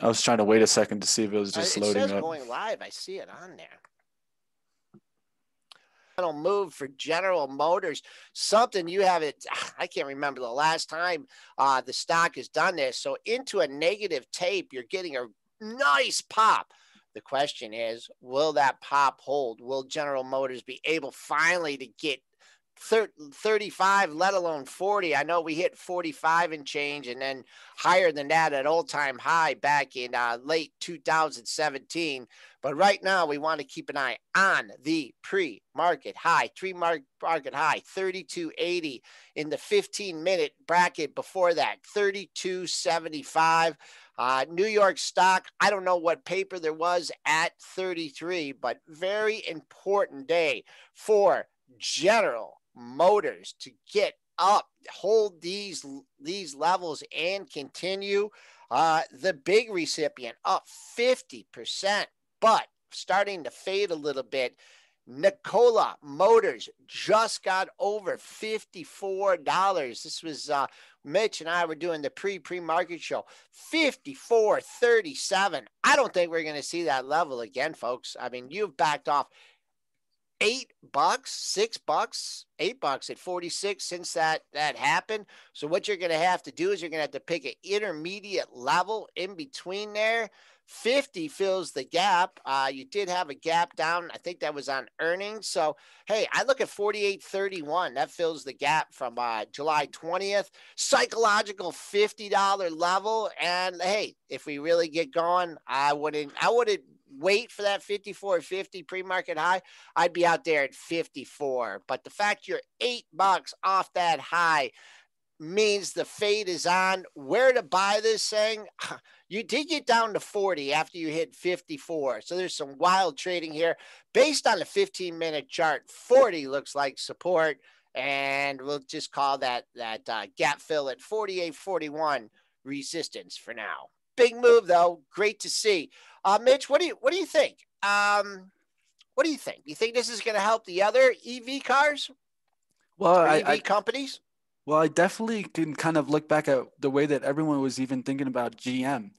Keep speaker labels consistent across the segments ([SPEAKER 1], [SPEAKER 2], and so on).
[SPEAKER 1] I was trying to wait a second to see if it was just
[SPEAKER 2] It
[SPEAKER 1] loading
[SPEAKER 2] says
[SPEAKER 1] up.
[SPEAKER 2] going live. I see it on there. Move for General Motors, something you haven't, I can't remember the last time the stock has done this. So into a negative tape, you're getting a nice pop. The question is, will that pop hold? Will General Motors be able finally to get 35, let alone 40? I know we hit 45 and change, and then higher than that at all-time high back in late 2017. But right now, we want to keep an eye on the pre-market high, market high, 32.80 in the 15-minute bracket before that, 32.75. New York stock, I don't know what paper there was at 33, but very important day for General Motors to get up, hold these levels and continue. The big recipient up 50%, but starting to fade a little bit. Nikola Motors just got over $54. This was Mitch and I were doing the pre-market show. 54.37. I don't think we're going to see that level again, folks. I mean, you've backed off $8, $6, $8 at 46 since that happened. So what you're going to have to do is you're going to have to pick an intermediate level in between there. 50 fills the gap. You did have a gap down. I think that was on earnings. So, hey, I look at 48.31. That fills the gap from July 20th. Psychological $50 level. And hey, if we really get going, I wouldn't wait for that 54.50 pre-market high. I'd be out there at 54. But the fact you're $8 off that high means the fade is on. Where to buy this thing? You did get down to 40 after you hit 54. So there's some wild trading here. Based on the 15-minute chart, 40 looks like support. And we'll just call that gap fill at 48.41 resistance for now. Big move, though. Great to see. Mitch, what do you think? What do you think? You think this is going to help the other EV cars
[SPEAKER 1] Well,
[SPEAKER 2] or EV companies?
[SPEAKER 1] Well, I definitely can kind of look back at the way that everyone was even thinking about GM.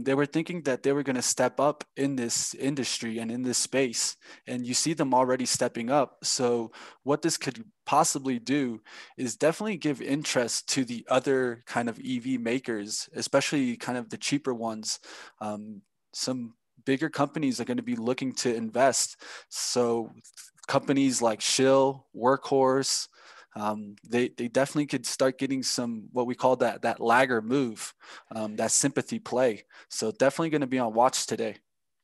[SPEAKER 1] They were thinking that they were going to step up in this industry and in this space, and you see them already stepping up. So what this could possibly do is definitely give interest to the other kind of EV makers, especially kind of the cheaper ones. Some bigger companies are going to be looking to invest. So companies like Shill, Workhorse, they definitely could start getting some what we call that lagger move, that sympathy play. So definitely going to be on watch today.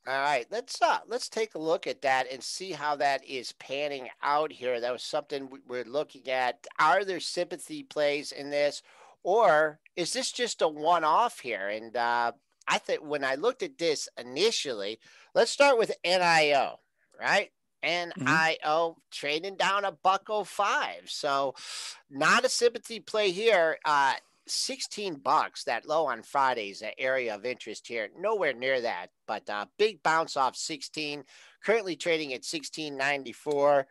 [SPEAKER 2] All right, let's take a look at that and see how that is panning out here. That was something we're looking at. Are there sympathy plays in this, or is this just a one-off here? And I think when I looked at this initially, let's start with NIO, right?
[SPEAKER 1] Mm-hmm.
[SPEAKER 2] NIO trading down $1.05. So not a sympathy play here. $16, that low on Fridays, that area of interest here. Nowhere near that, but big bounce off 16. Currently trading at 16.94.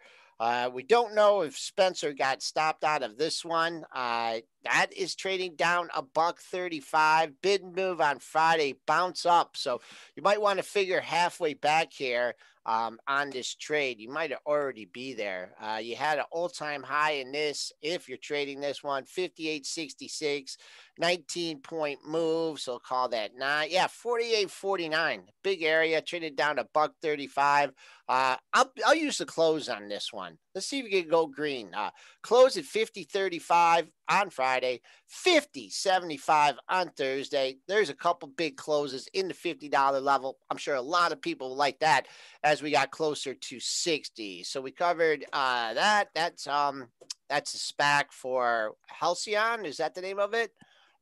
[SPEAKER 2] We don't know if Spencer got stopped out of this one. That is trading down $1.35. Bid move on Friday, bounce up. So you might want to figure halfway back here on this trade. You might already be there. You had an all-time high in this. If you're trading this one, 58.66, 19-point move. So call that 9. Yeah, 48.49. Big area. Traded down to $1.35. I'll use the close on this one. Let's see if we can go green. Close at 50.35 on Friday, 50.75 on Thursday. There's a couple big closes in the $50 level. I'm sure a lot of people like that as we got closer to 60. So we covered that. That's a SPAC for Halcyon. Is that the name of it?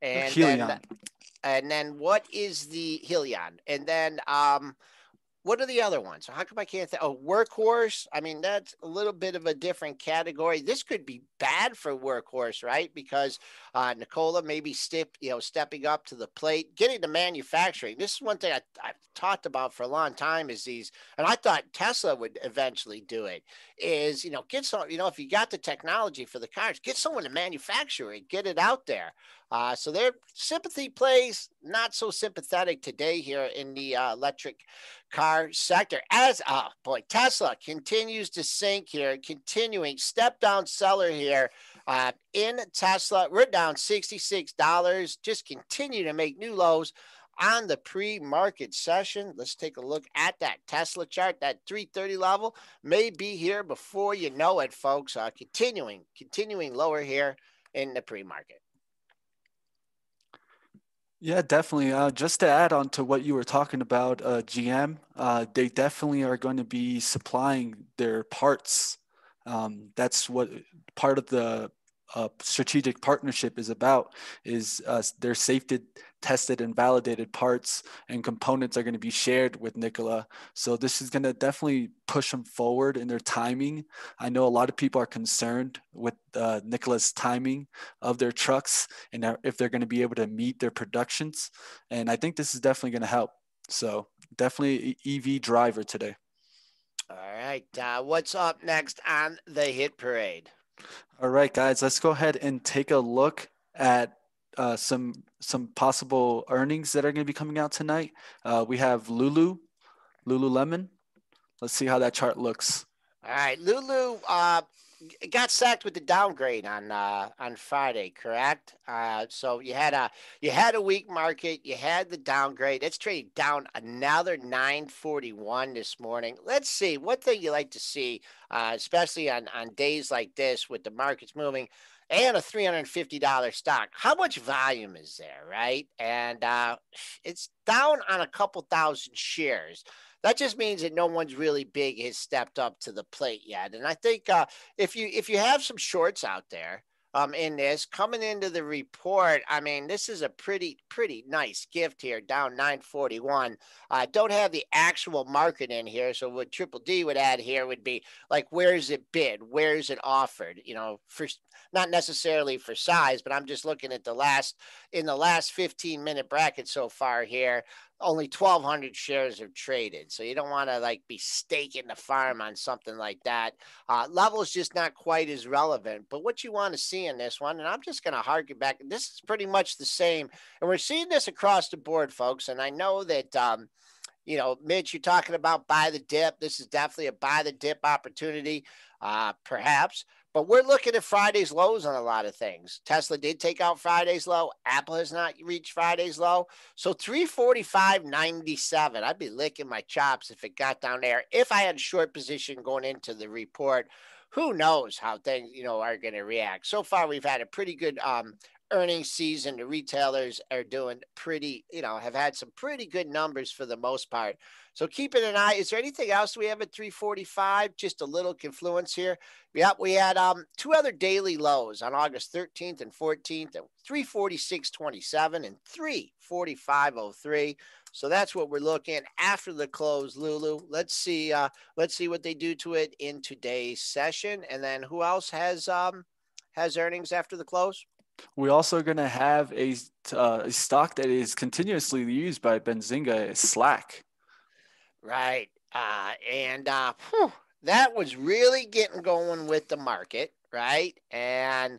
[SPEAKER 1] Helion.
[SPEAKER 2] And then what is the Helion? And then what are the other ones? How come I can't think? Oh, Workhorse. I mean, that's a little bit of a different category. This could be bad for Workhorse, right? Because Nikola maybe stepping up to the plate, getting to manufacturing. This is one thing I've talked about for a long time is these, and I thought Tesla would eventually do it, is, get some, if you got the technology for the cars, get someone to manufacture it, get it out there. So their sympathy plays not so sympathetic today here in the electric car sector. As Tesla continues to sink here, continuing step down seller here in Tesla. We're down $66. Just continue to make new lows on the pre-market session. Let's take a look at that Tesla chart. That 330 level may be here before you know it, folks. Continuing lower here in the pre-market.
[SPEAKER 1] Yeah, definitely. Just to add on to what you were talking about, GM, they definitely are going to be supplying their parts. That's what part of the strategic partnership is about, is their safety tested and validated parts and components are going to be shared with Nikola. So this is going to definitely push them forward in their timing. I know a lot of people are concerned with Nikola's timing of their trucks and if they're going to be able to meet their productions. And I think this is definitely going to help. So definitely EV driver today.
[SPEAKER 2] All right. What's up next on the hit parade?
[SPEAKER 1] All right, guys, let's go ahead and take a look at some possible earnings that are going to be coming out tonight. We have Lululemon. Let's see how that chart looks.
[SPEAKER 2] All right, Lulu got sacked with the downgrade on Friday, correct? So you had a weak market, you had the downgrade. It's trading down another 941 this morning. Let's see what thing you like to see, especially on days like this with the markets moving and a $350 stock. How much volume is there, right? And it's down on a couple thousand shares. That just means that no one's really big has stepped up to the plate yet. And I think if you have some shorts out there in this coming into the report, I mean, this is a pretty nice gift here, down 941. Don't have the actual market in here. So what Triple D would add here would be like, where's it bid? Where's it offered? You know, for not necessarily for size, but I'm just looking at the last 15-minute bracket so far here. Only 1,200 shares are traded. So you don't want to like be staking the farm on something like that. Level is just not quite as relevant. But what you want to see in this one, and I'm just going to harken back, this is pretty much the same. And we're seeing this across the board, folks. And I know that, you know, Mitch, you're talking about buy the dip. This is definitely a buy the dip opportunity, perhaps. But we're looking at Friday's lows on a lot of things. Tesla did take out Friday's low. Apple has not reached Friday's low. So 345.97. I'd be licking my chops if it got down there. If I had short position going into the report, who knows how things, you know, are going to react. So far, we've had a pretty good earnings season. The retailers are doing pretty, you know, have had some pretty good numbers for the most part. So keeping an eye. Is there anything else we have at 345? Just a little confluence here. Yep, we had two other daily lows on August 13th and 14th at 346.27 and 345.03. So that's what we're looking at after the close, Lulu. Let's see what they do to it in today's session. And then who else has earnings after the close?
[SPEAKER 1] We're also going to have a stock that is continuously used by Benzinga, Slack.
[SPEAKER 2] Right. That was really getting going with the market, right? And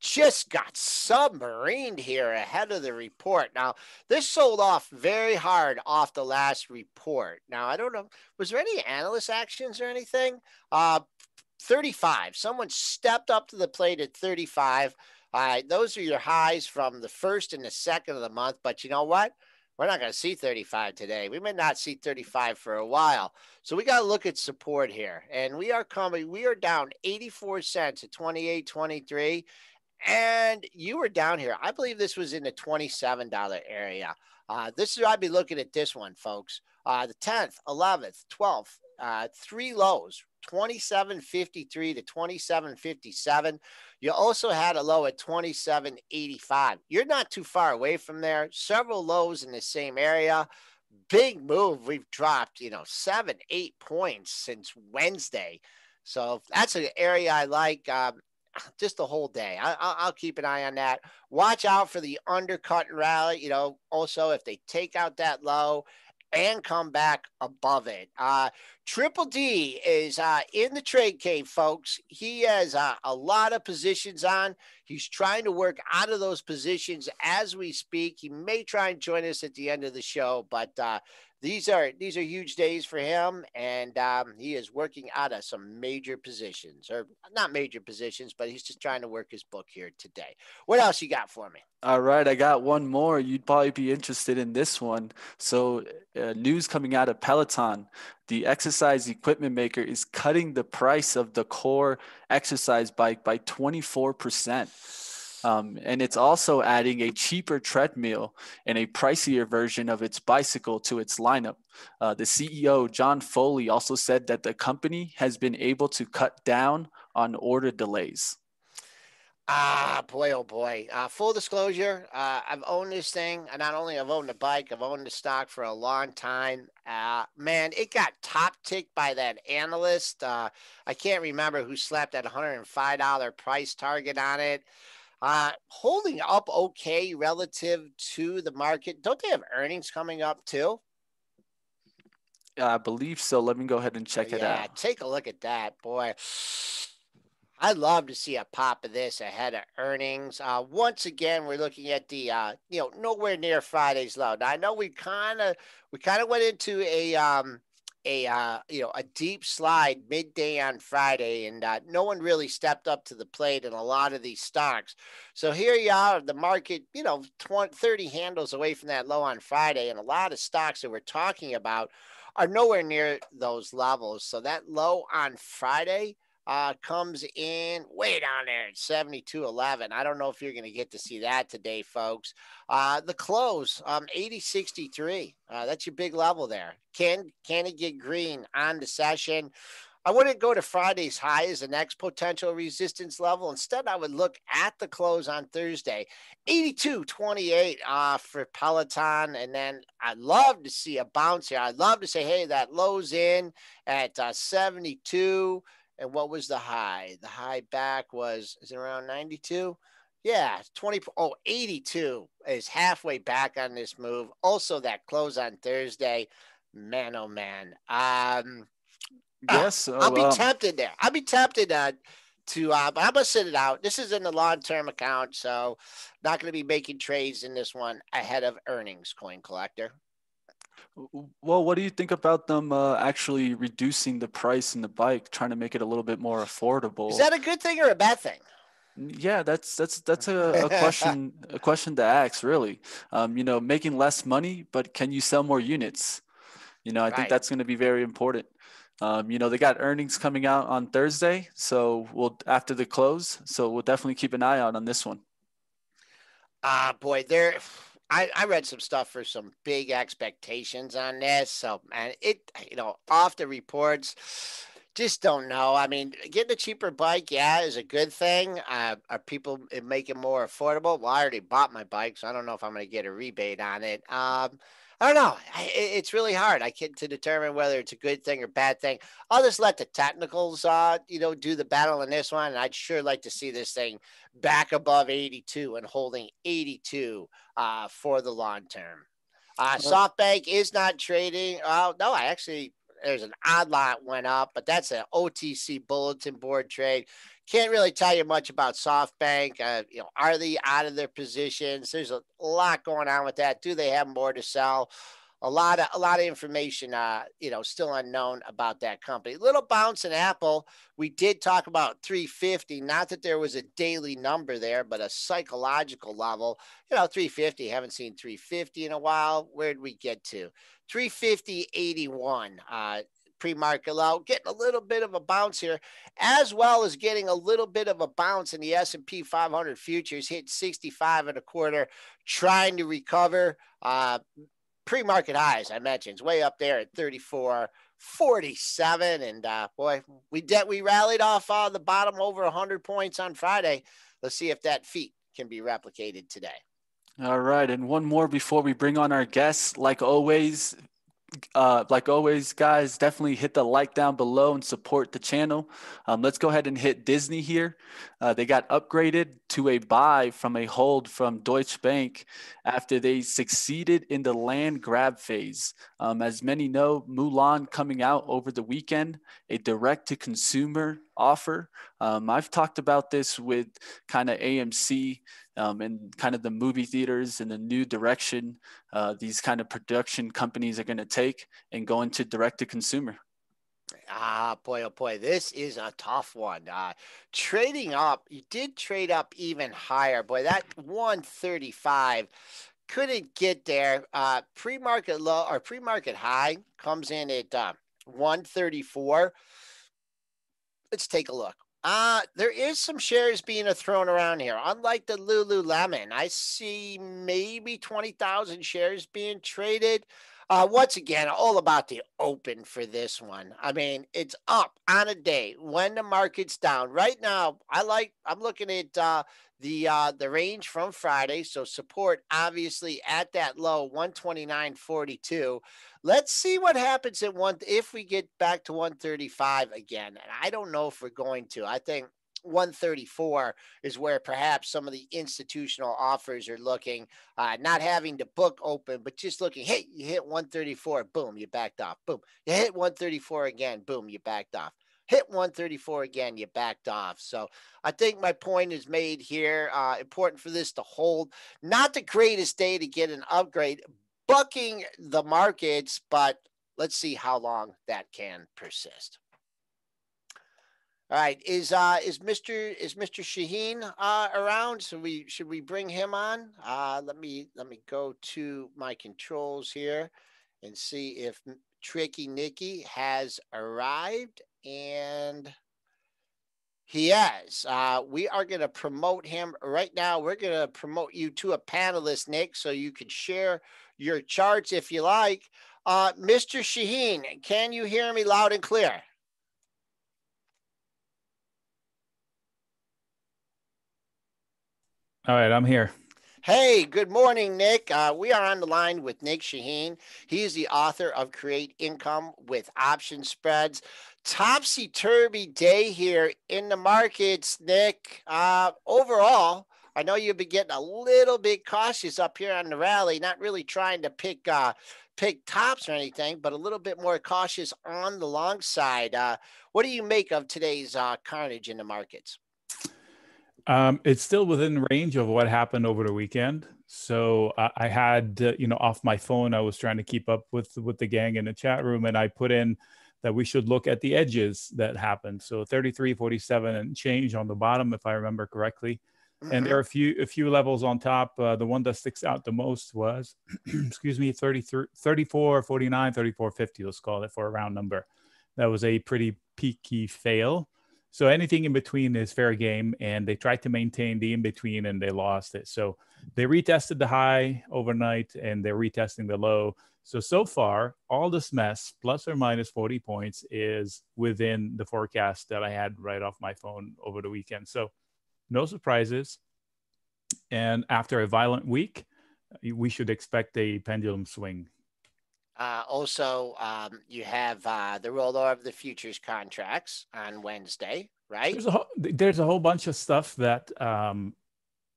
[SPEAKER 2] just got submarined here ahead of the report. Now, this sold off very hard off the last report. Now, I don't know, was there any analyst actions or anything? 35. Someone stepped up to the plate at 35. Those are your highs from the first and the second of the month. But you know what? We're not going to see 35 today. We may not see 35 for a while. So we got to look at support here. And we are down 84 cents at 28.23. And you were down here. I believe this was in the $27 area. I'd be looking at this one, folks. The 10th, 11th, 12th, three lows, 27.53 to 27.57. You also had a low at 27.85. You're not too far away from there. Several lows in the same area. Big move. We've dropped, 7-8 points since Wednesday. So that's an area I like. Just the whole day. I'll keep an eye on that. Watch out for the undercut and rally. Also if they take out that low and come back above it. Triple D is in the trade cave, folks. He has a lot of positions on. He's trying to work out of those positions as we speak. He may try and join us at the end of the show, but these are huge days for him, and he is working out of some major positions, or not major positions, but he's just trying to work his book here today. What else you got for me?
[SPEAKER 1] All right, I got one more. You'd probably be interested in this one. So, news coming out of Peloton, the exercise equipment maker is cutting the price of the core exercise bike by 24%. And it's also adding a cheaper treadmill and a pricier version of its bicycle to its lineup. The CEO, John Foley, also said that the company has been able to cut down on order delays.
[SPEAKER 2] Boy, oh boy. Full disclosure, I've owned this thing, and not only I've owned the bike, I've owned the stock for a long time. Man, it got top ticked by that analyst. I can't remember who slapped that $105 price target on it. Holding up okay relative to the market. Don't they have earnings coming up too?
[SPEAKER 1] I believe so. Let me go ahead and check it out.
[SPEAKER 2] Yeah, take a look at that, boy. I'd love to see a pop of this ahead of earnings. Once again, we're looking at the nowhere near Friday's low. Now I know we kind of went into a deep slide midday on Friday, and no one really stepped up to the plate in a lot of these stocks. So here you are, the market, 30 handles away from that low on Friday, and a lot of stocks that we're talking about are nowhere near those levels. So that low on Friday comes in way down there at 72.11. I don't know if you're going to get to see that today, folks. The close, 80.63. That's your big level there. Can it get green on the session? I wouldn't go to Friday's high as the next potential resistance level. Instead, I would look at the close on Thursday, 82.28 for Peloton. And then I'd love to see a bounce here. I'd love to say, hey, that low's in at 72. And what was the high? The high back is it around 92? Yeah, 82 is halfway back on this move. Also, that close on Thursday, man, oh man.
[SPEAKER 1] Yes,
[SPEAKER 2] I'll be tempted there. I'll be tempted but I'm gonna sit it out. This is in the long-term account, so not gonna be making trades in this one ahead of earnings, coin collector.
[SPEAKER 1] Well, what do you think about them actually reducing the price in the bike, trying to make it a little bit more affordable?
[SPEAKER 2] Is that a good thing or a bad thing?
[SPEAKER 1] Yeah, that's a question to ask, really. Making less money, but can you sell more units? I think that's going to be very important. They got earnings coming out on Thursday, so after the close, so we'll definitely keep an eye out on this one.
[SPEAKER 2] Boy, I read some stuff for some big expectations on this. So, and off the reports, just don't know. I mean, getting a cheaper bike, is a good thing. Are people making more affordable? Well, I already bought my bike, so I don't know if I'm going to get a rebate on it. I don't know. It's really hard. I can't to determine whether it's a good thing or bad thing. I'll just let the technicals, do the battle in this one. And I'd sure like to see this thing back above 82 and holding 82 for the long term. Softbank is not trading. Oh, no, there's an odd lot went up, but that's an OTC bulletin board trade. Can't really tell you much about Softbank. Are they out of their positions? There's a lot going on with that. Do they have more to sell? A lot of information, still unknown about that company. Little bounce in Apple. We did talk about 350. Not that there was a daily number there, but a psychological level. 350. Haven't seen 350 in a while. Where'd we get to? 350.81. Pre-market low, getting a little bit of a bounce here, as well as getting a little bit of a bounce in the S&P 500 futures, hit 65.25, trying to recover. Pre-market highs, I mentioned, is way up there at 34.47, and boy, we rallied off the bottom over 100 points on Friday. Let's see if that feat can be replicated today.
[SPEAKER 1] All right, and one more before we bring on our guests. Like always, guys, definitely hit the like down below and support the channel. Let's go ahead and hit Disney here. They got upgraded to a buy from a hold from Deutsche Bank after they succeeded in the land grab phase. As many know, Mulan coming out over the weekend, a direct-to-consumer offer. I've talked about this with kind of AMC and kind of the movie theaters and the new direction these kind of production companies are going to take and go into direct to consumer.
[SPEAKER 2] Boy, oh boy, this is a tough one. Trading up, you did trade up even higher. Boy, that 135 couldn't get there. Pre-market low or pre-market high comes in at 134. Let's take a look. There is some shares being thrown around here. Unlike the Lululemon, I see maybe 20,000 shares being traded. Once again, all about the open for this one. I mean, it's up on a day when the market's down. Right now, I'm looking at the range from Friday. So support obviously at that low 129.42. Let's see what happens at if we get back to 135 again. And I don't know if we're going to. I think 134 is where perhaps some of the institutional offers are looking, not having to book open, but just looking, hey, you hit 134, boom, you backed off. Boom, you hit 134 again, boom, you backed off. Hit 134 again, you backed off. So I think my point is made here. Important for this to hold. Not the greatest day to get an upgrade, bucking the markets, but let's see how long that can persist. All right, is Mr. Shaheen around? So should we bring him on? Let me go to my controls here and see if Tricky Nicky has arrived, and he has. We are going to promote him right now. We're going to promote you to a panelist, Nick, so you can share your charts if you like. Mr. Shaheen, can you hear me loud and clear?
[SPEAKER 3] All right, I'm here.
[SPEAKER 2] Hey, good morning, Nick. We are on the line with Nick Shaheen. He is the author of Create Income with Option Spreads. Topsy-turvy day here in the markets, Nick. Overall, I know you've been getting a little bit cautious up here on the rally, not really trying to pick tops or anything, but a little bit more cautious on the long side. What do you make of today's carnage in the markets?
[SPEAKER 3] It's still within range of what happened over the weekend. So I had, off my phone, I was trying to keep up with the gang in the chat room, and I put in that we should look at the edges that happened. So 33.47 and change on the bottom, if I remember correctly. Mm-hmm. And there are a few levels on top. The one that sticks out the most was, 34.49, 34.50, let's call it for a round number. That was a pretty peaky fail. So anything in between is fair game, and they tried to maintain the in-between and they lost it. So they retested the high overnight and they're retesting the low. So far, all this mess, plus or minus 40 points, is within the forecast that I had right off my phone over the weekend. So no surprises. And after a violent week, we should expect a pendulum swing.
[SPEAKER 2] Also, you have the rollover of the futures contracts on Wednesday, right?
[SPEAKER 3] There's a whole bunch of stuff that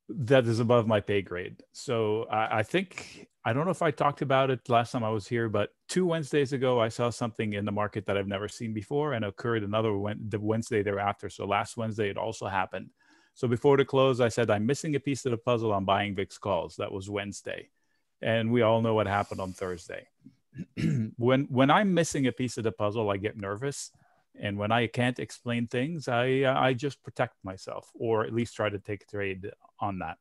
[SPEAKER 3] that is above my pay grade. So I think, I don't know if I talked about it last time I was here, but 2 Wednesdays ago, I saw something in the market that I've never seen before, and occurred the Wednesday thereafter. So last Wednesday, it also happened. So before the close, I said, I'm missing a piece of the puzzle. I'm buying VIX calls. That was Wednesday. And we all know what happened on Thursday. When I'm missing a piece of the puzzle, I get nervous, and when I can't explain things, I just protect myself, or at least try to take a trade on that.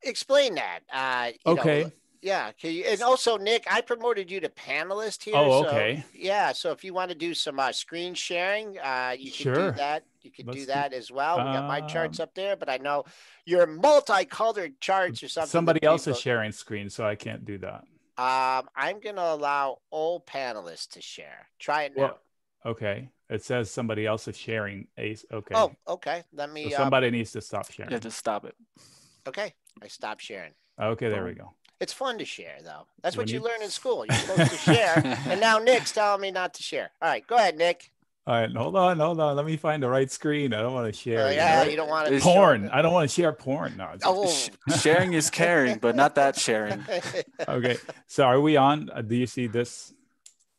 [SPEAKER 2] Explain that.
[SPEAKER 3] Okay.
[SPEAKER 2] Yeah. And also, Nick, I promoted you to panelist here.
[SPEAKER 3] Oh, okay.
[SPEAKER 2] So, yeah. So if you want to do some screen sharing, you can do that. You can do that as well. We got my charts up there, but I know your multicolored charts or something.
[SPEAKER 3] Somebody else is sharing screen, so I can't do that.
[SPEAKER 2] I'm going to allow all panelists to share. Try it now. Well,
[SPEAKER 3] okay. It says somebody else is sharing. Okay.
[SPEAKER 2] Oh, okay. Let me.
[SPEAKER 3] So somebody needs to stop sharing.
[SPEAKER 1] Yeah, just stop it.
[SPEAKER 2] Okay. I stopped sharing.
[SPEAKER 3] Okay, there we go.
[SPEAKER 2] It's fun to share, though. That's what you learn in school. You're supposed to share. And now Nick's telling me not to share. All right. Go ahead, Nick.
[SPEAKER 3] All right. Hold on. Let me find the right screen. I don't want to share.
[SPEAKER 2] You don't want to.
[SPEAKER 3] Porn. I don't want to share porn. No.
[SPEAKER 1] Sharing is caring, but not that sharing.
[SPEAKER 3] Okay. So are we on? Do you see this?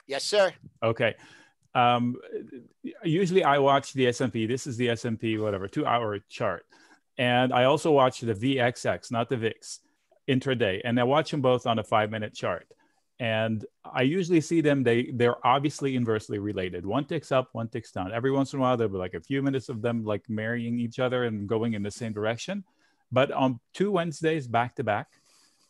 [SPEAKER 2] Yes, sir.
[SPEAKER 3] Okay. Usually I watch the S&P. This is the S&P, whatever, 2-hour chart. And I also watch the VXX, not the VIX, intraday. And I watch them both on a 5-minute chart. And I usually see them, they're obviously inversely related. One ticks up, one ticks down. Every once in a while, there'll be like a few minutes of them like marrying each other and going in the same direction. But on 2 Wednesdays back to back,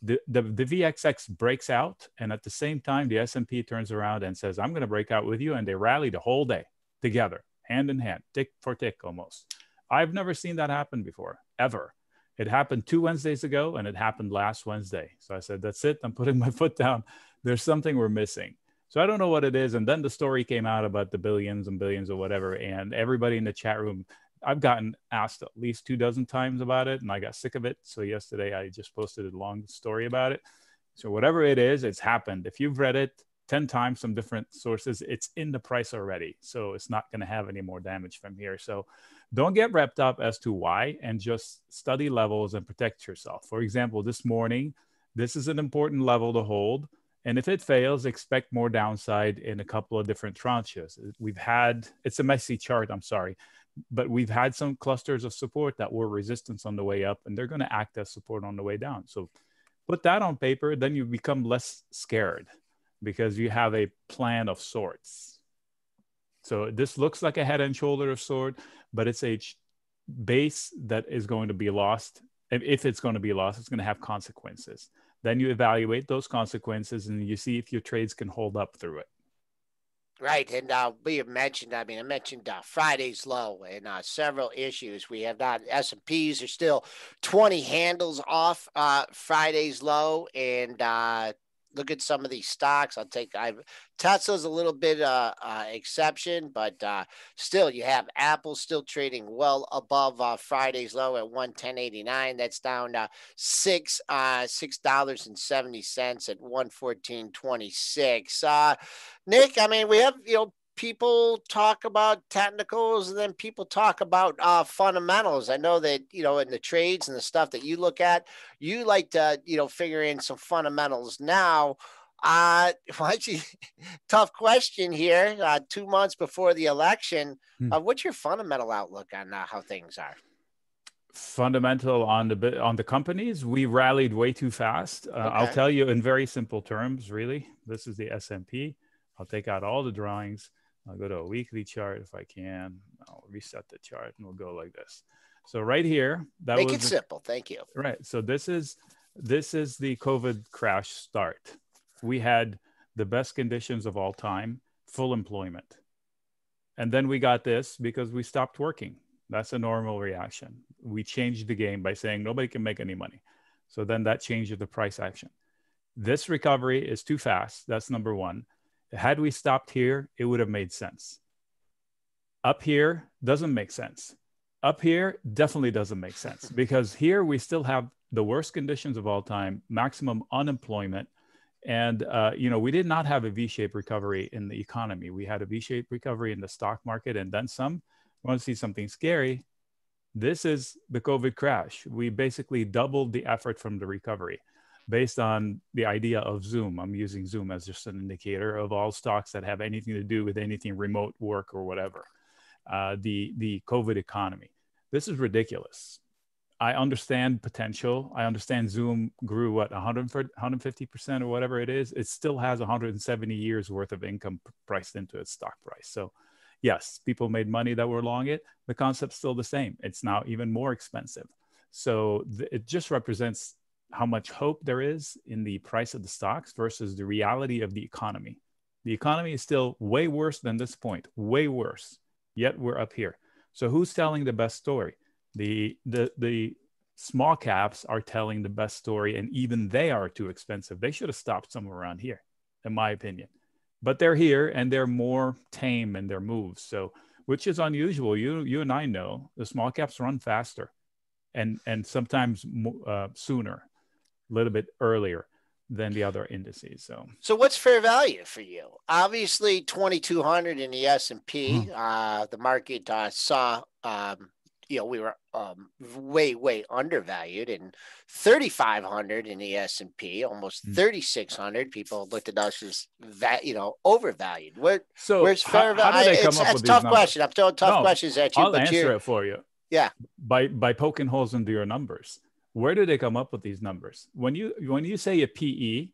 [SPEAKER 3] the VXX breaks out. And at the same time, the S&P turns around and says, I'm going to break out with you. And they rally the whole day together, hand in hand, tick for tick almost. I've never seen that happen before, ever. It happened 2 Wednesdays ago, and it happened last Wednesday. So I said, that's it. I'm putting my foot down. There's something we're missing. So I don't know what it is. And then the story came out about the billions and billions or whatever. And everybody in the chat room, I've gotten asked at least 24 times about it, and I got sick of it. So yesterday I just posted a long story about it. So whatever it is, it's happened. If you've read it 10 times from different sources, it's in the price already. So it's not going to have any more damage from here. So don't get wrapped up as to why, and just study levels and protect yourself. For example, this morning, this is an important level to hold. And if it fails, expect more downside in a couple of different tranches. It's a messy chart, I'm sorry, but we've had some clusters of support that were resistance on the way up, and they're going to act as support on the way down. So put that on paper, then you become less scared because you have a plan of sorts. So this looks like a head and shoulder of sort, but it's a base that is going to be lost. If it's going to be lost, it's going to have consequences. Then you evaluate those consequences and you see if your trades can hold up through it.
[SPEAKER 2] Right. And we have mentioned, I mentioned Friday's low and several issues. We have not, S&Ps are still 20 handles off Friday's low. And look at some of these stocks. Tesla's a little bit exception, but still you have Apple still trading well above Friday's low at 110.89. That's down $6.70 at 114.26. Nick, we have, people talk about technicals and then people talk about fundamentals. I know that, in the trades and the stuff that you look at, you like to, figure in some fundamentals now. Tough question here. 2 months before the election, what's your fundamental outlook on how things are?
[SPEAKER 3] Fundamental on the companies, we rallied way too fast. Okay. I'll tell you in very simple terms, really. This is the S&P. I'll take out all the drawings. I'll go to a weekly chart if I can. I'll reset the chart and we'll go like this. So right here,
[SPEAKER 2] make it simple. Thank you.
[SPEAKER 3] Right. So this is the COVID crash start. We had the best conditions of all time, full employment. And then we got this because we stopped working. That's a normal reaction. We changed the game by saying nobody can make any money. So then that changed the price action. This recovery is too fast. That's number one. Had we stopped here, it would have made sense. Up here doesn't make sense. Up here definitely doesn't make sense because here we still have the worst conditions of all time, maximum unemployment. And, we did not have a V-shaped recovery in the economy. We had a V-shaped recovery in the stock market and then some. Want to see something scary? This is the COVID crash. We basically doubled the effort from the recovery based on the idea of Zoom. I'm using Zoom as just an indicator of all stocks that have anything to do with anything remote work or whatever. The COVID economy. This is ridiculous. I understand potential. I understand Zoom grew 150% or whatever it is. It still has 170 years worth of income priced into its stock price. So yes, people made money that were long it. The concept's still the same. It's now even more expensive. So it just represents how much hope there is in the price of the stocks versus the reality of the economy. The economy is still way worse than this point, way worse. Yet we're up here. So who's telling the best story? The small caps are telling the best story, and even they are too expensive. They should have stopped somewhere around here, in my opinion. But they're here and they're more tame in their moves. So, which is unusual. You and I know the small caps run faster and sometimes sooner, a little bit earlier than the other indices.
[SPEAKER 2] So what's fair value for you? Obviously 2,200 in the S&P, the market saw we were way undervalued, and 3,500 in the S&P, almost 3,600. People looked at us as that, overvalued. Where's fair value?
[SPEAKER 3] How do they come up with
[SPEAKER 2] a tough
[SPEAKER 3] these
[SPEAKER 2] question. I'm throwing tough questions at you.
[SPEAKER 3] I'll answer it for you.
[SPEAKER 2] Yeah.
[SPEAKER 3] By poking holes into your numbers. Where do they come up with these numbers? When you say a PE,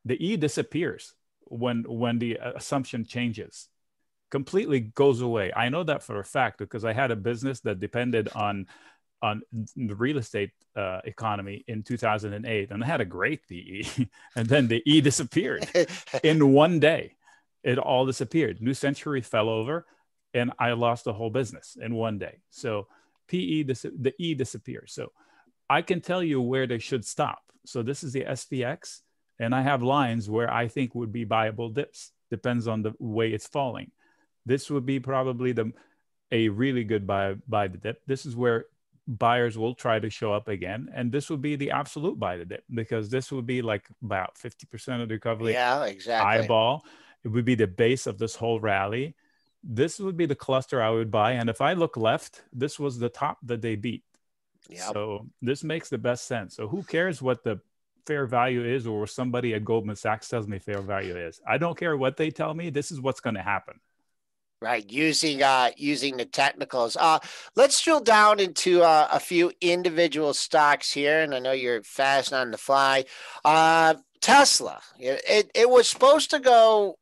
[SPEAKER 3] the E disappears when the assumption changes. Completely goes away. I know that for a fact because I had a business that depended on the real estate economy in 2008, and I had a great PE, and then the E disappeared in one day. It all disappeared. New Century fell over, and I lost the whole business in one day. So the E disappears. So I can tell you where they should stop. So this is the SPX, and I have lines where I think would be viable dips. Depends on the way it's falling. This would be probably a really good buy the dip. This is where buyers will try to show up again, and this would be the absolute buy the dip because this would be like about 50% of the recovery.
[SPEAKER 2] Yeah, exactly.
[SPEAKER 3] Eyeball. It would be the base of this whole rally. This would be the cluster I would buy, and if I look left, this was the top that they beat. Yep. So this makes the best sense. So who cares what the fair value is or somebody at Goldman Sachs tells me fair value is? I don't care what they tell me. This is what's going to happen.
[SPEAKER 2] Right. Using the technicals. Let's drill down into a few individual stocks here. And I know you're fast on the fly. Tesla, it was supposed to go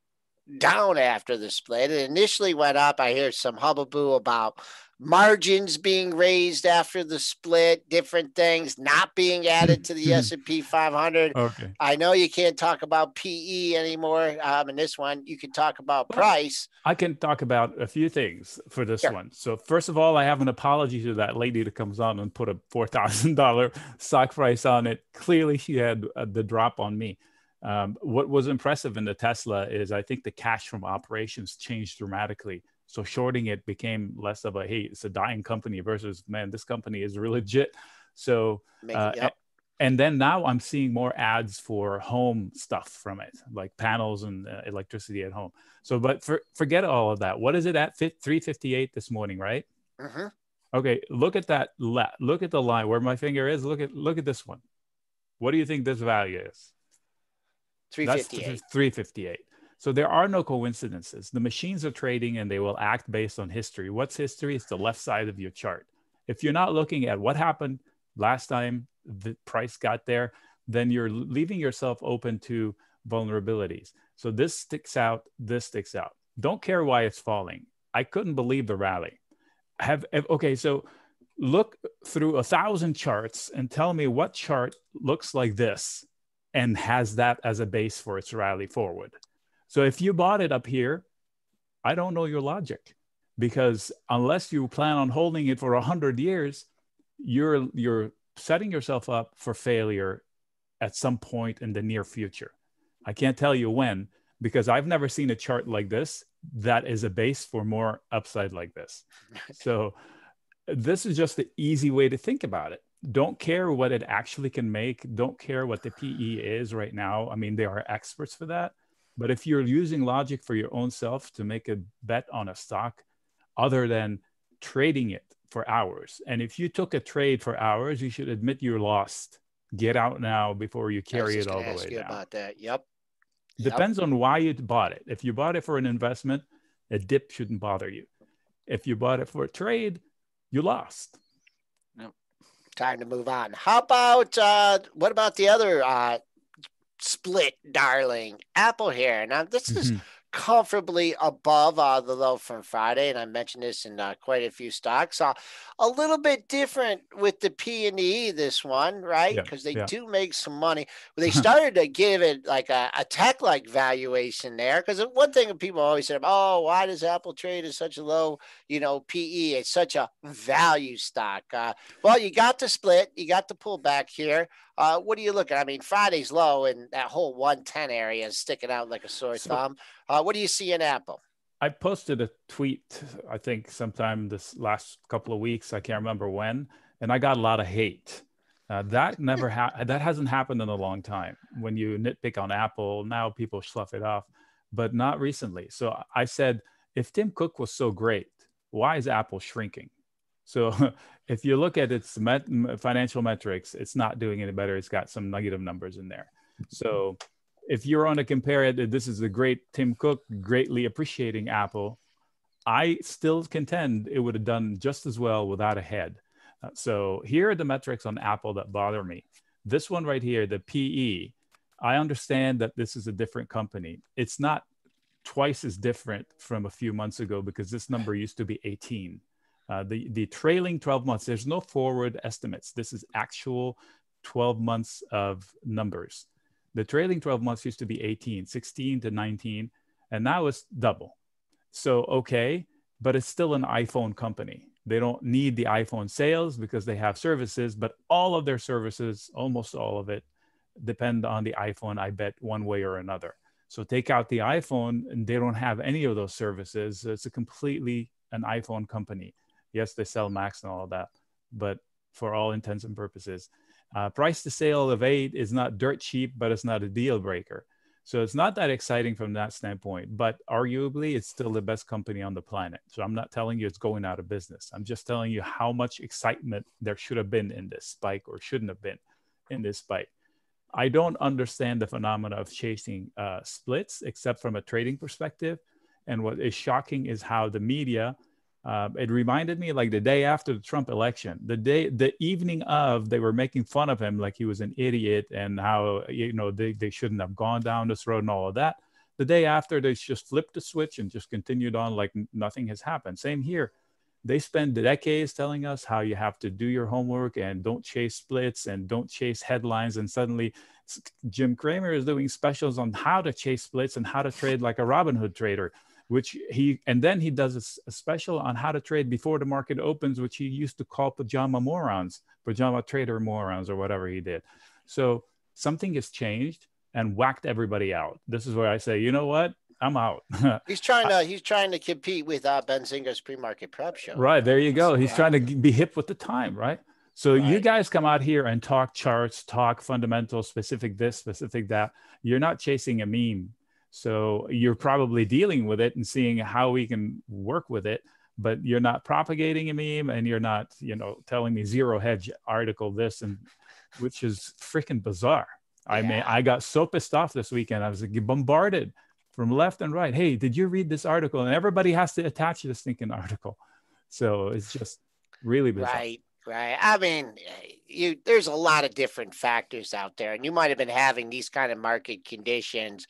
[SPEAKER 2] down after the split. It initially went up. I hear some hubbub about margins being raised after the split, different things not being added to the S&P 500.
[SPEAKER 3] Okay.
[SPEAKER 2] I know you can't talk about PE anymore. In this one, you can talk about price.
[SPEAKER 3] I can talk about a few things for this one. So first of all, I have an apology to that lady that comes on and put a $4,000 stock price on it. Clearly, she had the drop on me. What was impressive in the Tesla is I think the cash from operations changed dramatically. So shorting it became less of hey, it's a dying company versus, man, this company is legit. So, and then now I'm seeing more ads for home stuff from it, like panels and electricity at home. So, but forget all of that. What is it at 358 this morning, right?
[SPEAKER 2] Mm-hmm.
[SPEAKER 3] Okay, look at that. Look at the line where my finger is. Look at this one. What do you think this value is?
[SPEAKER 2] 358.
[SPEAKER 3] That's 358. So there are no coincidences. The machines are trading and they will act based on history. What's history? It's the left side of your chart. If you're not looking at what happened last time the price got there, then you're leaving yourself open to vulnerabilities. So this sticks out. This sticks out. Don't care why it's falling. I couldn't believe the rally. Okay, so look through 1,000 charts and tell me what chart looks like this and has that as a base for its rally forward. So if you bought it up here, I don't know your logic, because unless you plan on holding it for 100 years, you're setting yourself up for failure at some point in the near future. I can't tell you when, because I've never seen a chart like this that is a base for more upside like this. So this is just the easy way to think about it. Don't care what it actually can make. Don't care what the PE is right now. I mean, there are experts for that. But if you're using logic for your own self to make a bet on a stock other than trading it for hours, and if you took a trade for hours, you should admit you're lost. Get out now before you carry it all the way down.
[SPEAKER 2] About that. Yep.
[SPEAKER 3] Depends on why you bought it. If you bought it for an investment, a dip shouldn't bother you. If you bought it for a trade, you lost.
[SPEAKER 2] Yep. Time to move on. How about what about the other split darling, Apple here? Now this is comfortably above the low from Friday, and I mentioned this in quite a few stocks. A little bit different with the P and E this one, right? Because they do make some money. They started to give it like a tech-like valuation there, because one thing people always said, oh, why does Apple trade at such a low, PE? It's such a value stock. Well, you got the split, you got the pullback here. What do you look at? I mean, Friday's low, and that whole 110 area is sticking out like a sore thumb. What do you see in Apple?
[SPEAKER 3] I posted a tweet, I think sometime this last couple of weeks. I can't remember when, and I got a lot of hate. That hasn't happened in a long time. When you nitpick on Apple, now people slough it off, but not recently. So I said, if Tim Cook was so great, why is Apple shrinking? So if you look at its financial metrics, it's not doing any better. It's got some negative numbers in there. So if you're on to compare it, this is a great Tim Cook, greatly appreciating Apple. I still contend it would have done just as well without a head. So here are the metrics on Apple that bother me. This one right here, the PE, I understand that this is a different company. It's not twice as different from a few months ago because this number used to be 18. The trailing 12 months, there's no forward estimates. This is actual 12 months of numbers. The trailing 12 months used to be 18, 16 to 19, and now it's double. So, okay, but it's still an iPhone company. They don't need the iPhone sales because they have services, but all of their services, almost all of it, depend on the iPhone, I bet, one way or another. So take out the iPhone and they don't have any of those services. It's a completely an iPhone company. Yes, they sell Macs and all of that, but for all intents and purposes, price to sale of 8 is not dirt cheap, but it's not a deal breaker. So it's not that exciting from that standpoint, but arguably it's still the best company on the planet. So I'm not telling you it's going out of business. I'm just telling you how much excitement there should have been in this spike or shouldn't have been in this spike. I don't understand the phenomena of chasing splits, except from a trading perspective. And what is shocking is how the media, it reminded me like the day after the Trump election, the evening of, they were making fun of him like he was an idiot and how, you know, they shouldn't have gone down this road and all of that. The day after, they just flipped the switch and just continued on like nothing has happened. Same here. They spend decades telling us how you have to do your homework and don't chase splits and don't chase headlines. And suddenly Jim Cramer is doing specials on how to chase splits and how to trade like a Robinhood trader, and then he does a special on how to trade before the market opens, which he used to call pajama trader morons or whatever he did. So something has changed and whacked everybody out. This is where I say, you know what? I'm out.
[SPEAKER 2] He's trying to compete with Benzinga's PreMarket Prep show.
[SPEAKER 3] Right, there you go. He's trying to be hip with the time, right? So you guys come out here and talk charts, talk fundamentals, specific this, specific that. You're not chasing a meme. So you're probably dealing with it and seeing how we can work with it, but you're not propagating a meme and you're not, you know, telling me zero hedge article this, and which is freaking bizarre. Yeah. I mean, I got so pissed off this weekend. I was bombarded from left and right. Hey, did you read this article? And everybody has to attach this thinking article. So it's just really bizarre.
[SPEAKER 2] Right. I mean, there's a lot of different factors out there, and you might have been having these kind of market conditions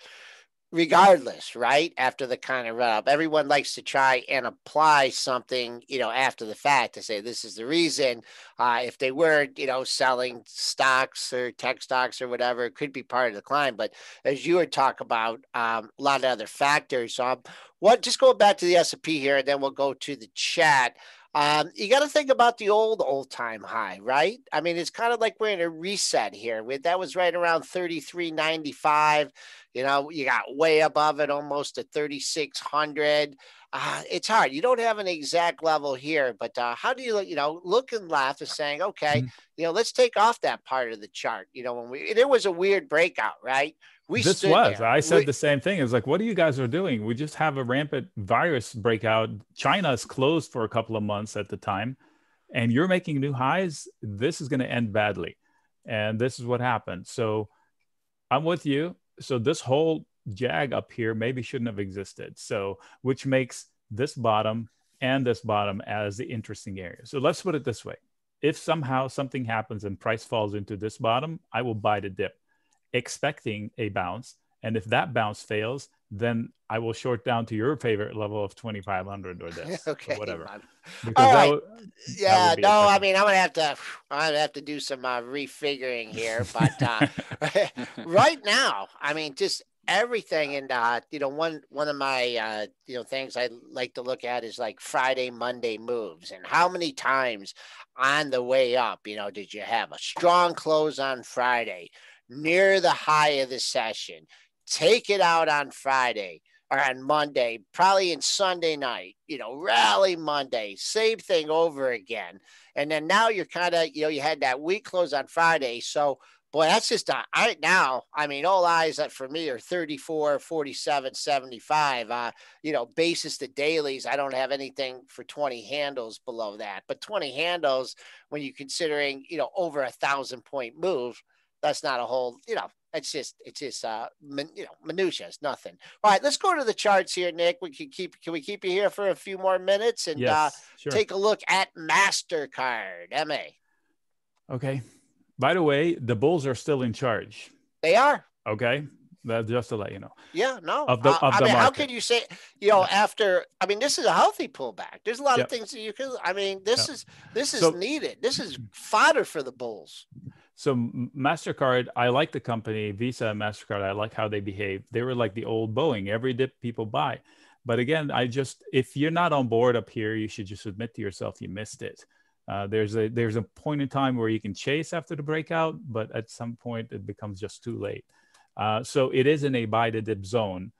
[SPEAKER 2] regardless, right? After the kind of run up, everyone likes to try and apply something, you know, after the fact to say, this is the reason. If they were, you know, selling stocks or tech stocks or whatever, it could be part of the climb. But as you were talking about, a lot of other factors. Just going back to the S&P here, and then we'll go to the chat. You got to think about the old time high, right? I mean, it's kind of like we're in a reset here. That was right around 33.95. You know, you got way above it, almost at 3,600. It's hard. You don't have an exact level here, but how do you, look and laugh and saying, okay, let's take off that part of the chart. There was a weird breakout, right?
[SPEAKER 3] I said the same thing. It's like, what are you guys are doing? We just have a rampant virus breakout. China is closed for a couple of months at the time, and you're making new highs. This is going to end badly. And this is what happened. So I'm with you. So this whole jag up here maybe shouldn't have existed. So, which makes this bottom and this bottom as the interesting area. So let's put it this way. If somehow something happens and price falls into this bottom, I will buy the dip, expecting a bounce. And if that bounce fails, then I will short down to your favorite level of 2,500 or this,
[SPEAKER 2] okay,
[SPEAKER 3] or whatever.
[SPEAKER 2] All right. I mean, I'm gonna have to do some refiguring here, but right now, I mean, just everything. And one of my things I like to look at is like Friday, Monday moves, and how many times on the way up, did you have a strong close on Friday near the high of the session, take it out on Friday or on Monday, probably in Sunday night, rally Monday, same thing over again. And then now you're kind of, you had that weak close on Friday. So Boy, that's just right now. I mean, all eyes that for me are 34, 47, 75. Basis to dailies. I don't have anything for 20 handles below that. But 20 handles, when you're considering, over 1,000-point move, that's not a whole, it's just minutia. It's nothing. All right, let's go to the charts here, Nick. Can we keep you here for a few more minutes and
[SPEAKER 3] Yes, sure.
[SPEAKER 2] take a look at MasterCard, MA.
[SPEAKER 3] Okay. By the way, the Bulls are still in charge.
[SPEAKER 2] They are.
[SPEAKER 3] Okay. That's just to let you know.
[SPEAKER 2] Yeah, no.
[SPEAKER 3] Of the
[SPEAKER 2] I mean,
[SPEAKER 3] market.
[SPEAKER 2] how can you say, after, I mean, this is a healthy pullback. There's a lot of things that you can, I mean, this is needed. This is fodder for the Bulls.
[SPEAKER 3] So MasterCard, I like the company, Visa and MasterCard. I like how they behave. They were like the old Boeing, every dip people buy. But again, if you're not on board up here, you should just admit to yourself you missed it. There's a point in time where you can chase after the breakout, but at some point it becomes just too late. So it is in a buy the dip zone.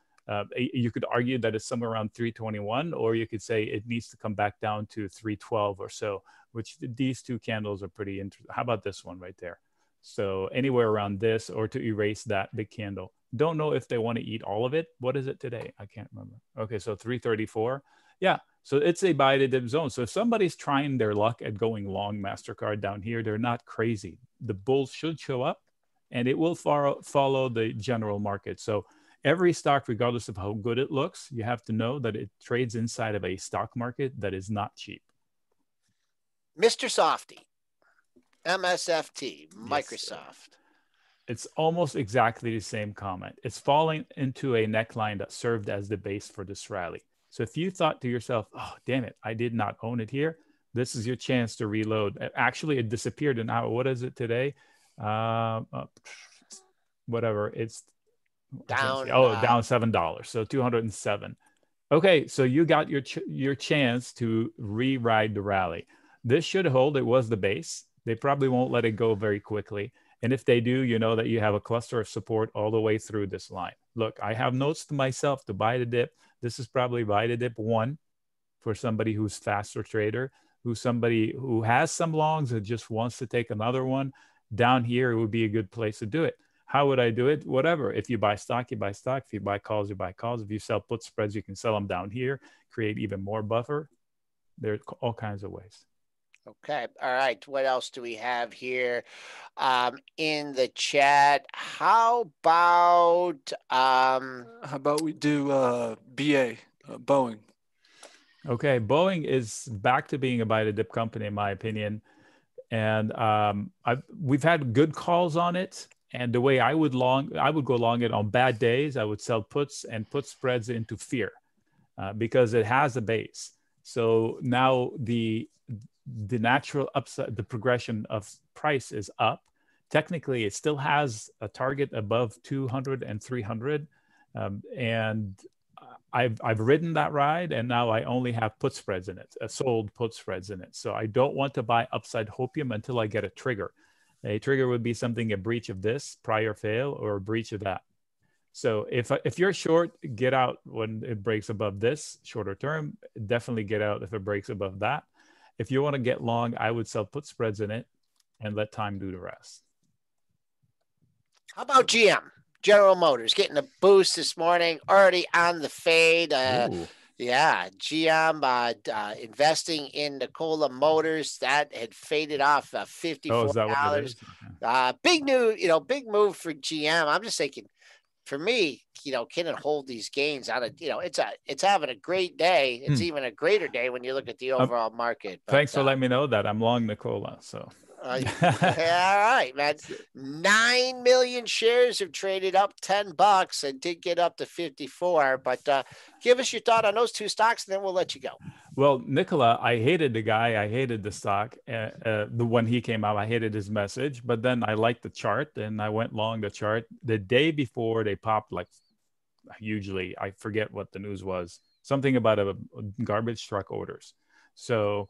[SPEAKER 3] You could argue that it's somewhere around 321, or you could say it needs to come back down to 312 or so, which these two candles are pretty interesting. How about this one right there? So anywhere around this, or to erase that big candle. Don't know if they want to eat all of it. What is it today? I can't remember. Okay, so 334. Yeah, so it's a buy the dip zone. So if somebody's trying their luck at going long MasterCard down here, they're not crazy. The bulls should show up, and it will follow the general market. So every stock, regardless of how good it looks, you have to know that it trades inside of a stock market that is not cheap.
[SPEAKER 2] Mr. Softy, MSFT, Microsoft.
[SPEAKER 3] Yes, it's almost exactly the same comment. It's falling into a neckline that served as the base for this rally. So if you thought to yourself, oh, damn it, I did not own it here, this is your chance to reload. Actually, it disappeared an hour. What is it today? Whatever. It's
[SPEAKER 2] down.
[SPEAKER 3] Down $7. So 207. Okay, so you got your chance to re-ride the rally. This should hold. It was the base. They probably won't let it go very quickly. And if they do, you know that you have a cluster of support all the way through this line. Look, I have notes to myself to buy the dip. This is probably buy the dip 1 for somebody who's faster trader, somebody who has some longs that just wants to take another one. Down here, it would be a good place to do it. How would I do it? Whatever. If you buy stock, you buy stock. If you buy calls, you buy calls. If you sell put spreads, you can sell them down here, create even more buffer. There are all kinds of ways.
[SPEAKER 2] Okay. All right. What else do we have here in the chat? How about
[SPEAKER 1] we do BA, Boeing?
[SPEAKER 3] Okay. Boeing is back to being a buy the dip company, in my opinion. And we've had good calls on it. And the way I would go long it on bad days. I would sell puts and put spreads into fear because it has a base. So now the natural upside, the progression of price is up. Technically, it still has a target above 200 and 300. And I've ridden that ride, and now I only have put spreads in it, sold put spreads in it. So I don't want to buy upside hopium until I get a trigger. A trigger would be something, a breach of this prior fail or a breach of that. So if you're short, get out when it breaks above this shorter term. Definitely get out if it breaks above that. If you want to get long, I would sell put spreads in it and let time do the rest.
[SPEAKER 2] How about GM? General Motors getting a boost this morning, already on the fade. Yeah, GM investing in Nikola Motors that had faded off $54. Big move for GM. I'm just thinking, for me, can it hold these gains on it? It's having a great day. It's even a greater day when you look at the overall market. But,
[SPEAKER 3] thanks for letting me know that I'm long Nikola. So.
[SPEAKER 2] All right, man. 9 million shares have traded up $10 and did get up to 54. But give us your thought on those two stocks, and then we'll let you go.
[SPEAKER 3] Well, Nikola, I hated the guy. I hated the stock. When he came out, I hated his message. But then I liked the chart, and I went long the chart. The day before, they popped like hugely. I forget what the news was. Something about a garbage truck orders. So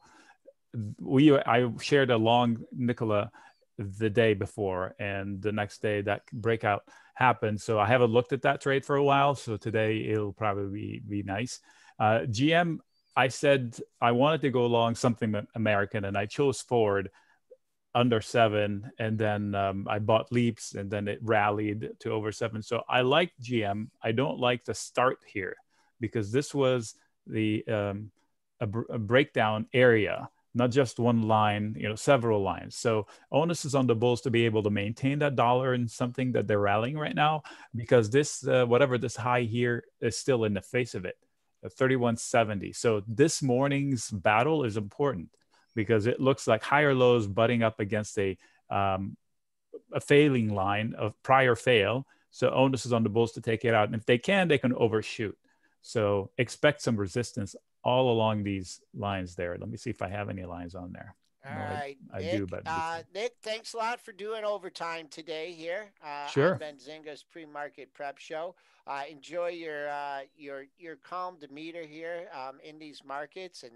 [SPEAKER 3] I shared a long Nikola the day before, and the next day that breakout happened. So I haven't looked at that trade for a while. So today it'll probably be nice. GM, I said I wanted to go along something American, and I chose Ford. under 7, and then I bought Leaps, and then it rallied to over 7. So I like GM. I don't like the start here, because this was the a breakdown area, not just one line, several lines. So onus is on the bulls to be able to maintain that dollar in something that they're rallying right now, because this whatever this high here is still in the face of it, 31.70. So this morning's battle is important, because it looks like higher lows butting up against a failing line of prior fail. So onus is on the bulls to take it out. And if they can overshoot. So expect some resistance all along these lines there. Let me see if I have any lines on there.
[SPEAKER 2] All right,
[SPEAKER 3] I
[SPEAKER 2] Nick.
[SPEAKER 3] do, but
[SPEAKER 2] Nick, thanks a lot for doing overtime today here
[SPEAKER 3] sure.
[SPEAKER 2] on Benzinga's pre-market prep show. Enjoy your calm demeanor here in these markets, and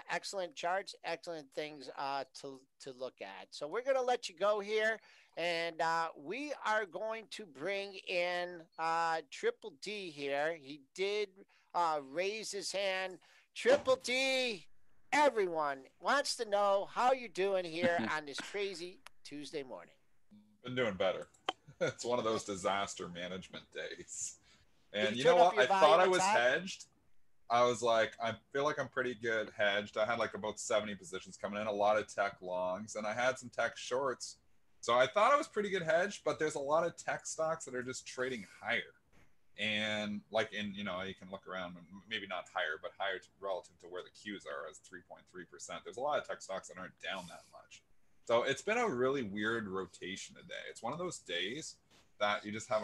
[SPEAKER 2] excellent charts, excellent things to look at. So we're going to let you go here, and we are going to bring in Triple D here. He did raise his hand. Triple D, everyone wants to know how you're doing here on this crazy Tuesday morning.
[SPEAKER 4] Been doing better. It's one of those disaster management days. And
[SPEAKER 2] you
[SPEAKER 4] know what? I thought I
[SPEAKER 2] was
[SPEAKER 4] hedged. I was like, I feel like I'm pretty good hedged. I had like about 70 positions coming in, a lot of tech longs, and I had some tech shorts. So I thought I was pretty good hedged, but there's a lot of tech stocks that are just trading higher. And like you can look around, maybe not higher, but higher relative to where the Qs are as 3.3%. There's a lot of tech stocks that aren't down that much. So it's been a really weird rotation today. It's one of those days that you just have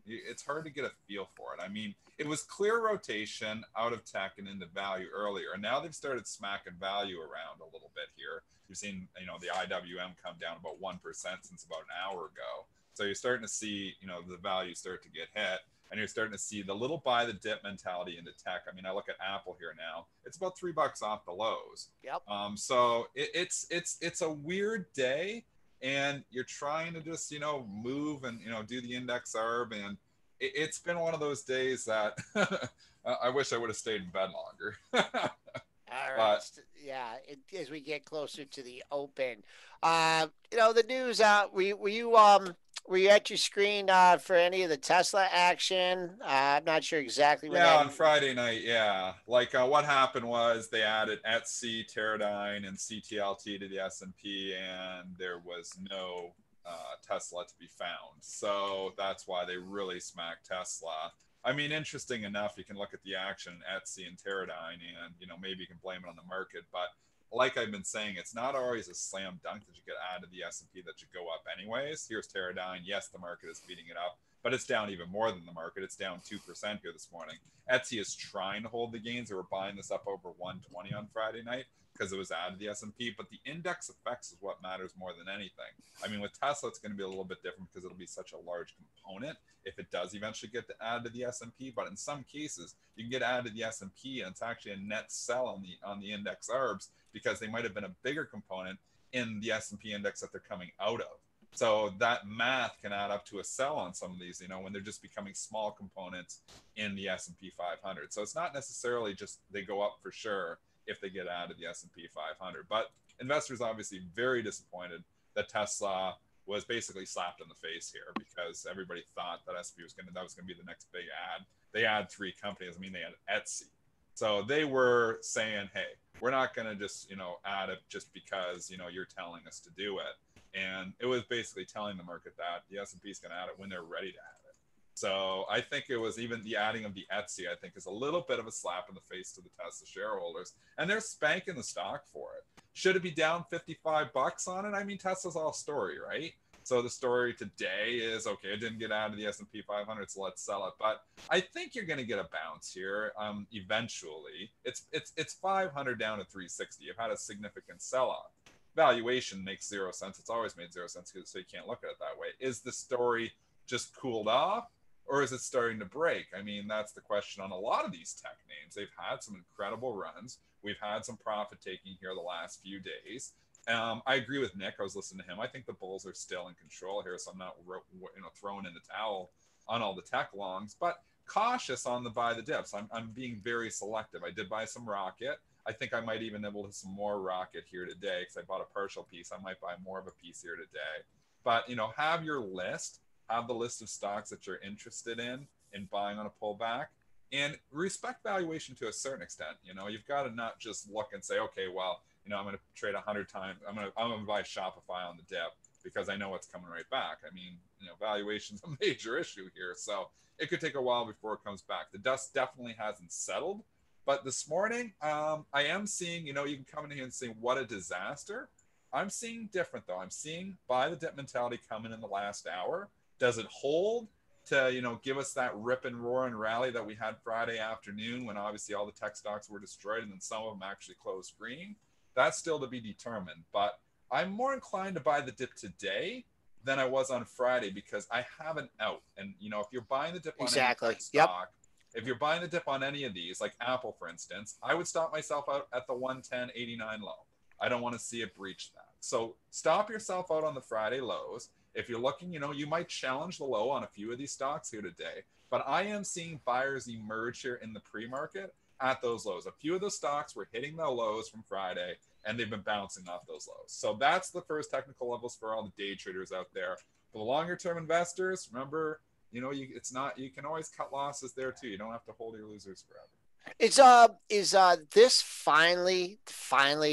[SPEAKER 4] it's hard to get a feel for it. I mean, it was clear rotation out of tech and into value earlier. And now they've started smacking value around a little bit here. You've seen, the IWM come down about 1% since about an hour ago. So you're starting to see, the value start to get hit. And you're starting to see the little buy the dip mentality into tech. I mean, I look at Apple here now; it's about $3 off the lows.
[SPEAKER 2] Yep.
[SPEAKER 4] So it's a weird day, and you're trying to just move and do the index arb, and it's been one of those days that I wish I would have stayed in bed longer.
[SPEAKER 2] All right. Yeah, as we get closer to the open, the news. Were you at your screen for any of the Tesla action? I'm not sure exactly.
[SPEAKER 4] On Friday night. Yeah, like what happened was they added Etsy, Teradyne, and CTLT to the S&P, and there was no Tesla to be found. So that's why they really smacked Tesla. I mean, interesting enough, you can look at the action in Etsy and Teradyne, and maybe you can blame it on the market, but like I've been saying, it's not always a slam dunk that you get added to the S&P that you go up anyways. Here's Teradyne. Yes, the market is beating it up, but it's down even more than the market. It's down 2% here this morning. Etsy is trying to hold the gains. They were buying this up over 120 on Friday night because it was added to the S&P, but the index effects is what matters more than anything. I mean, with Tesla, it's going to be a little bit different because it'll be such a large component if it does eventually get added to the S&P. But in some cases, you can get added to the S&P, and it's actually a net sell on the index ARBs because they might have been a bigger component in the S&P index that they're coming out of. So that math can add up to a sell on some of these, when they're just becoming small components in the S&P 500. So it's not necessarily just they go up for sure if they get added to the S&P 500. But investors obviously very disappointed that Tesla was basically slapped in the face here because everybody thought that S&P was going to be the next big ad. They add 3 companies. I mean, they had Etsy. So they were saying, hey, we're not going to just, add it just because, you're telling us to do it. And it was basically telling the market that the S&P is going to add it when they're ready to add it. So I think it was even the adding of the Etsy, I think, is a little bit of a slap in the face to the Tesla shareholders. And they're spanking the stock for it. Should it be down $55 on it? I mean, Tesla's all story, right? So the story today is, okay, it didn't get out of the S&P 500, so let's sell it. But I think you're going to get a bounce here eventually. It's 500 down to 360. You've had a significant sell-off. Valuation makes 0 sense. It's always made 0 sense, so you can't look at it that way. Is the story just cooled off, or is it starting to break? I mean, that's the question on a lot of these tech names. They've had some incredible runs. We've had some profit taking here the last few days. I agree with Nick. I was listening to him. I think the bulls are still in control here, so I'm not throwing in the towel on all the tech longs, but cautious on the buy the dips. I'm being very selective. I did buy some Rocket. I think I might even able to some more rocket here today because I bought a partial piece. I might buy more of a piece here today. But, you know, have your list, have the list of stocks that you're interested in buying on a pullback, and respect valuation to a certain extent. You know, you've got to not just look and say, okay, well, you know, I'm going to trade 100 times. I'm going to buy Shopify on the dip because I know it's coming right back. I mean, you know, valuation's a major issue here. So it could take a while before it comes back. The dust definitely hasn't settled. But this morning, I am seeing, you know, you can come in here and say, what a disaster. I'm seeing different, though. I'm seeing buy the dip mentality coming in the last hour. Does it hold to, you know, give us that rip and roar and rally that we had Friday afternoon when obviously all the tech stocks were destroyed and then some of them actually closed green? That's still to be determined. But I'm more inclined to buy the dip today than I was on Friday because I have an out. And, you know, if you're buying the dip on any tech stock, if you're buying the dip on any of these, like Apple, for instance, I would stop myself out at the 110.89 low. I don't want to see it breach that. So stop yourself out on the Friday lows. If you're looking, you know, you might challenge the low on a few of these stocks here today, but I am seeing buyers emerge here in the pre-market at those lows. A few of the stocks were hitting the lows from Friday, and they've been bouncing off those lows. So that's the first technical levels for all the day traders out there. For the longer term investors, remember, you know, you can always cut losses there too. You don't have to hold your losers forever.
[SPEAKER 2] Is this finally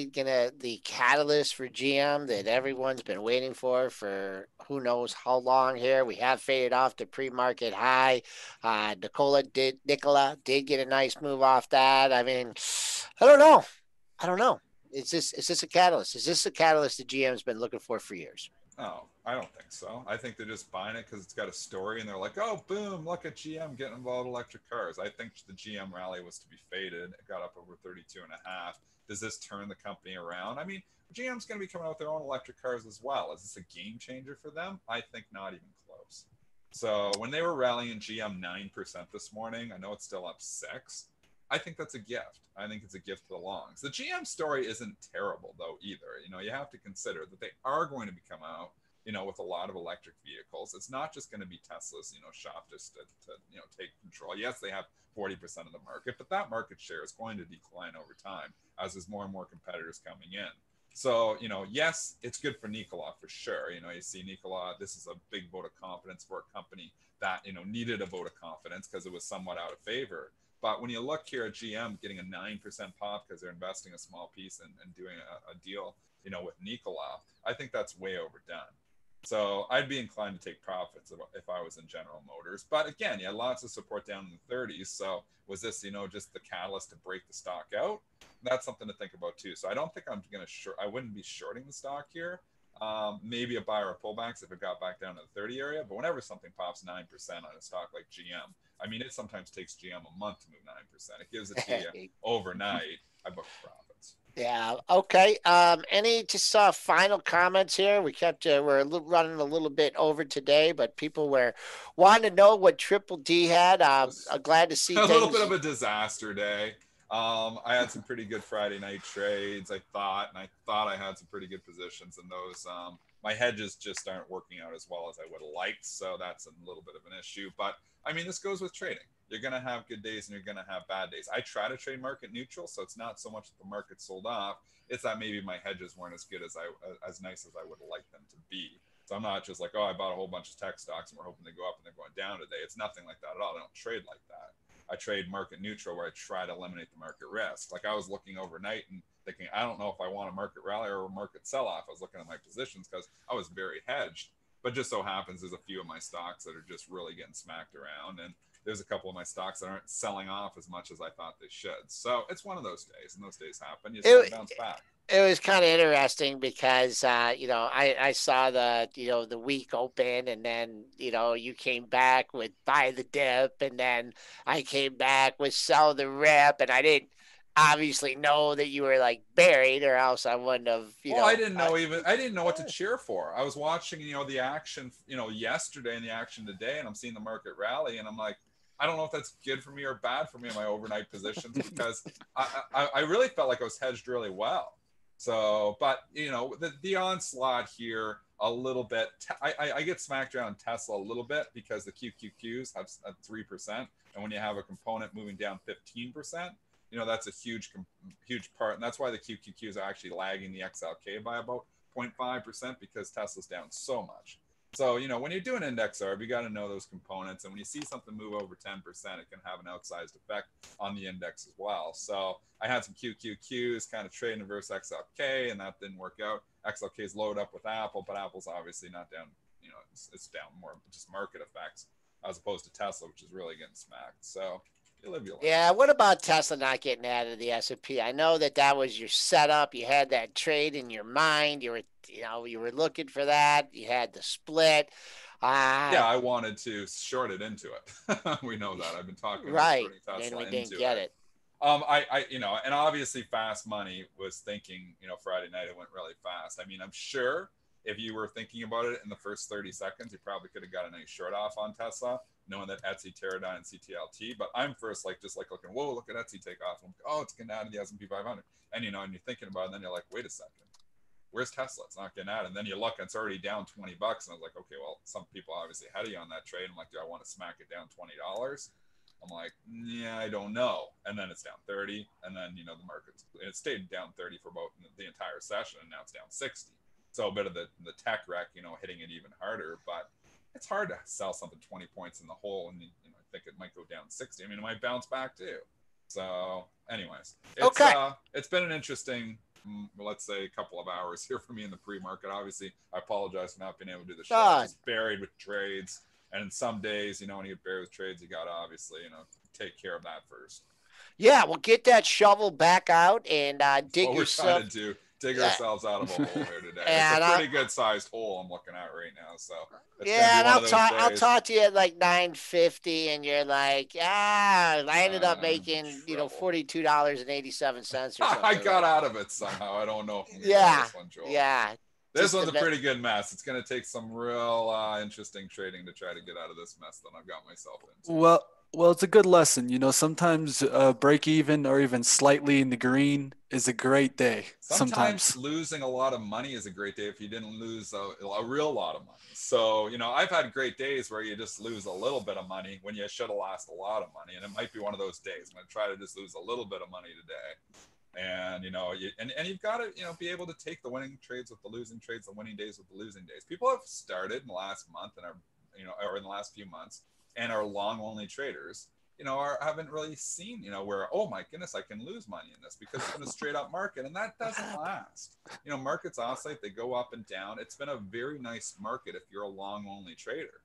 [SPEAKER 2] gonna the catalyst for GM that everyone's been waiting for who knows how long here? We have faded off the pre-market high. Nikola did get a nice move off that. I mean, I don't know. Is this a catalyst? Is this a catalyst that GM's been looking for years?
[SPEAKER 4] Oh, I don't think so. I think they're just buying it because it's got a story and they're like, oh, boom, look at GM getting involved in electric cars. I think the GM rally was to be faded. It got up over 32.5. Does this turn the company around? I mean, GM's going to be coming out with their own electric cars as well. Is this a game changer for them? I think not even close. So when they were rallying GM 9% this morning, I know it's still up 6. I think that's a gift. I think it's a gift to the longs. The GM story isn't terrible, though, either. You know, you have to consider that they are going to come out, you know, with a lot of electric vehicles. It's not just going to be Tesla's, you know, shop just to you know, take control. Yes, they have 40% of the market, but that market share is going to decline over time as there's more and more competitors coming in. So, you know, yes, it's good for Nikola for sure. You know, you see Nikola, this is a big vote of confidence for a company that, you know, needed a vote of confidence because it was somewhat out of favor. But when you look here at GM getting a 9% pop because they're investing a small piece and doing a deal, you know, with Nikola, I think that's way overdone. So I'd be inclined to take profits if I was in General Motors. But again, you had lots of support down in the 30s. So was this, you know, just the catalyst to break the stock out? That's something to think about too. So I don't think I'm going to I wouldn't be shorting the stock here. Maybe a buy or a pullbacks if it got back down to the 30 area. But whenever something pops 9% on a stock like GM, I mean, it sometimes takes GM a month to move 9%. It gives it to you overnight. I book profits.
[SPEAKER 2] Yeah. Okay. Any just final comments here? We're running a little bit over today, but people were wanting to know what Triple D had. I'm glad to see
[SPEAKER 4] a little bit of a disaster day. I had some pretty good Friday night trades. I thought I had some pretty good positions in those. My hedges just aren't working out as well as I would have liked, so that's a little bit of an issue. But I mean, this goes with trading. You're going to have good days and you're going to have bad days. I try to trade market neutral, so it's not so much that the market sold off. It's that maybe my hedges weren't as good as nice as I would have liked them to be. So I'm not just like, oh, I bought a whole bunch of tech stocks and we're hoping they go up and they're going down today. It's nothing like that at all. I don't trade like that. I trade market neutral where I try to eliminate the market risk. Like I was looking overnight and thinking, I don't know if I want a market rally or a market sell-off. I was looking at my positions because I was very hedged. But just so happens there's a few of my stocks that are just really getting smacked around. And there's a couple of my stocks that aren't selling off as much as I thought they should. So it's one of those days, and those days happen. You just bounce back.
[SPEAKER 2] It was kind of interesting because, you know, I saw the week open and then, you know, you came back with buy the dip and then I came back with sell the rip and I didn't obviously know that you were like buried or else I wouldn't have,
[SPEAKER 4] I didn't know what to cheer for. I was watching, you know, the action, you know, yesterday and the action today and I'm seeing the market rally and I'm like, I don't know if that's good for me or bad for me in my overnight positions because I really felt like I was hedged really well. So, but you know, the onslaught here a little bit. I get smacked around Tesla a little bit because the QQQs have 3%, and when you have a component moving down 15%, that's a huge part. And that's why the QQQs are actually lagging the XLK by about 0.5% because Tesla's down so much. So, when you're doing index arb, you got to know those components. And when you see something move over 10%, it can have an outsized effect on the index as well. So I had some QQQs kind of trading versus XLK, and that didn't work out. XLK is loaded up with Apple, but Apple's obviously not down. It's down more just market effects as opposed to Tesla, which is really getting smacked. So you live your life.
[SPEAKER 2] Yeah, what about Tesla not getting added to the S&P? I know that was your setup. You had that trade in your mind. You were looking for that. You had the split.
[SPEAKER 4] Yeah, I wanted to short it into it. We know that. I've been talking about shorting Tesla
[SPEAKER 2] and we didn't
[SPEAKER 4] into
[SPEAKER 2] get it.
[SPEAKER 4] And obviously Fast Money was thinking, Friday night it went really fast. I mean, I'm sure if you were thinking about it in the first 30 seconds, you probably could have got a nice short off on Tesla, knowing that Etsy, Teradyne, and CTLT. But I'm first just looking, whoa, look at Etsy take off. I'm like, oh, it's getting out of the S&P 500. And, and you're thinking about it, and then you're like, wait a second. Where's Tesla? It's not getting out. And then you look, and it's already down $20. And I was like, okay, well, some people obviously had you on that trade. I'm like, do I want to smack it down $20? I'm like, yeah, I don't know. And then it's down 30. And then, the it stayed down 30 for about the entire session. And now it's down 60. So a bit of the tech wreck, hitting it even harder. But it's hard to sell something 20 points in the hole. And, I think it might go down 60. I mean, it might bounce back too. So anyways, it's been an interesting, let's say, a couple of hours here for me in the pre-market. Obviously, I apologize for not being able to do the show. I was buried with trades. And some days, when you get buried with trades, you got to obviously, take care of that first.
[SPEAKER 2] Yeah, well, get that shovel back out and dig
[SPEAKER 4] what
[SPEAKER 2] yourself.
[SPEAKER 4] We're trying to do. Dig ourselves out of a hole here today. It's a pretty good sized hole I'm looking at right now. So
[SPEAKER 2] and I'll talk to you at like 9:50, and you're like, I ended up making $42.87 or something.
[SPEAKER 4] I got out of it somehow. I don't know.
[SPEAKER 2] This
[SPEAKER 4] one's a pretty good mess. It's going to take some real interesting trading to try to get out of this mess that I've got myself into.
[SPEAKER 1] Well, it's a good lesson. Sometimes break even or even slightly in the green is a great day. Sometimes
[SPEAKER 4] losing a lot of money is a great day if you didn't lose a real lot of money. So, I've had great days where you just lose a little bit of money when you should have lost a lot of money. And it might be one of those days. I'm going to try to just lose a little bit of money today. And, you've got to, be able to take the winning trades with the losing trades, the winning days with the losing days. People have started in the last month and are, or in the last few months, and are long only traders, haven't really seen, where, oh my goodness, I can lose money in this because it's been a straight up market, and that doesn't last. Markets oscillate, they go up and down. It's been a very nice market if you're a long only trader.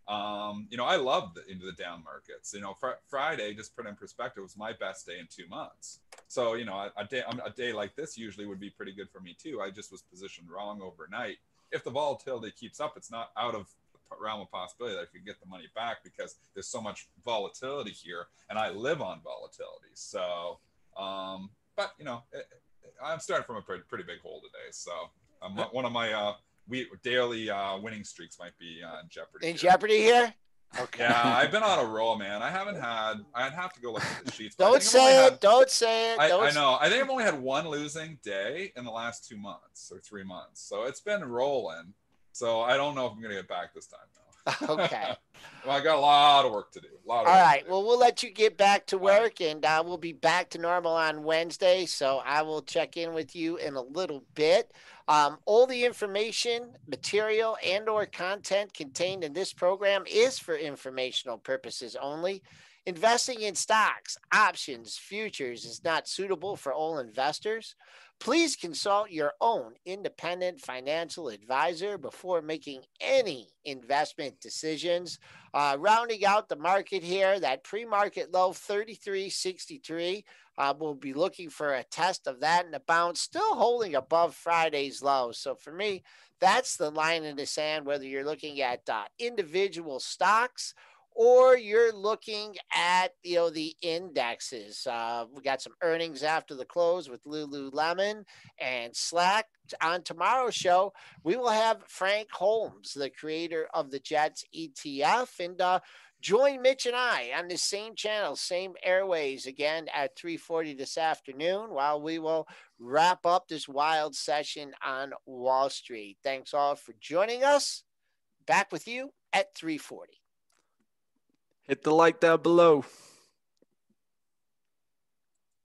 [SPEAKER 4] I love the down markets. Friday, just put in perspective, was my best day in 2 months. So, a day like this usually would be pretty good for me too. I just was positioned wrong overnight. If the volatility keeps up, it's not out of realm of possibility that I could get the money back because there's so much volatility here, and I live on volatility. So, but I'm starting from a pretty big hole today. So, one of my daily winning streaks might be in jeopardy.
[SPEAKER 2] Jeopardy here? Okay.
[SPEAKER 4] Yeah, I've been on a roll, man. I'd have to go look at the sheets.
[SPEAKER 2] Don't say it.
[SPEAKER 4] I know. I think I've only had one losing day in the last 2 months or 3 months. So it's been rolling. So I don't know if I'm going to get back this time, though.
[SPEAKER 2] Okay.
[SPEAKER 4] Well, I got a lot of work to do.
[SPEAKER 2] All right. Well, we'll let you get back to work, and we'll be back to normal on Wednesday. So I will check in with you in a little bit. All the information, material, and or content contained in this program is for informational purposes only. Investing in stocks, options, futures is not suitable for all investors. Please consult your own independent financial advisor before making any investment decisions. Rounding out the market here, that pre-market low 33.63. We'll be looking for a test of that and a bounce, still holding above Friday's low. So for me, that's the line in the sand, whether you're looking at individual stocks or you're looking at, the indexes. We got some earnings after the close with Lululemon and Slack. On tomorrow's show, we will have Frank Holmes, the creator of the Jets ETF, and join Mitch and I on the same channel, same airways again at 3:40 this afternoon, while we will wrap up this wild session on Wall Street. Thanks all for joining us. Back with you at 3:40.
[SPEAKER 1] Hit the like down below.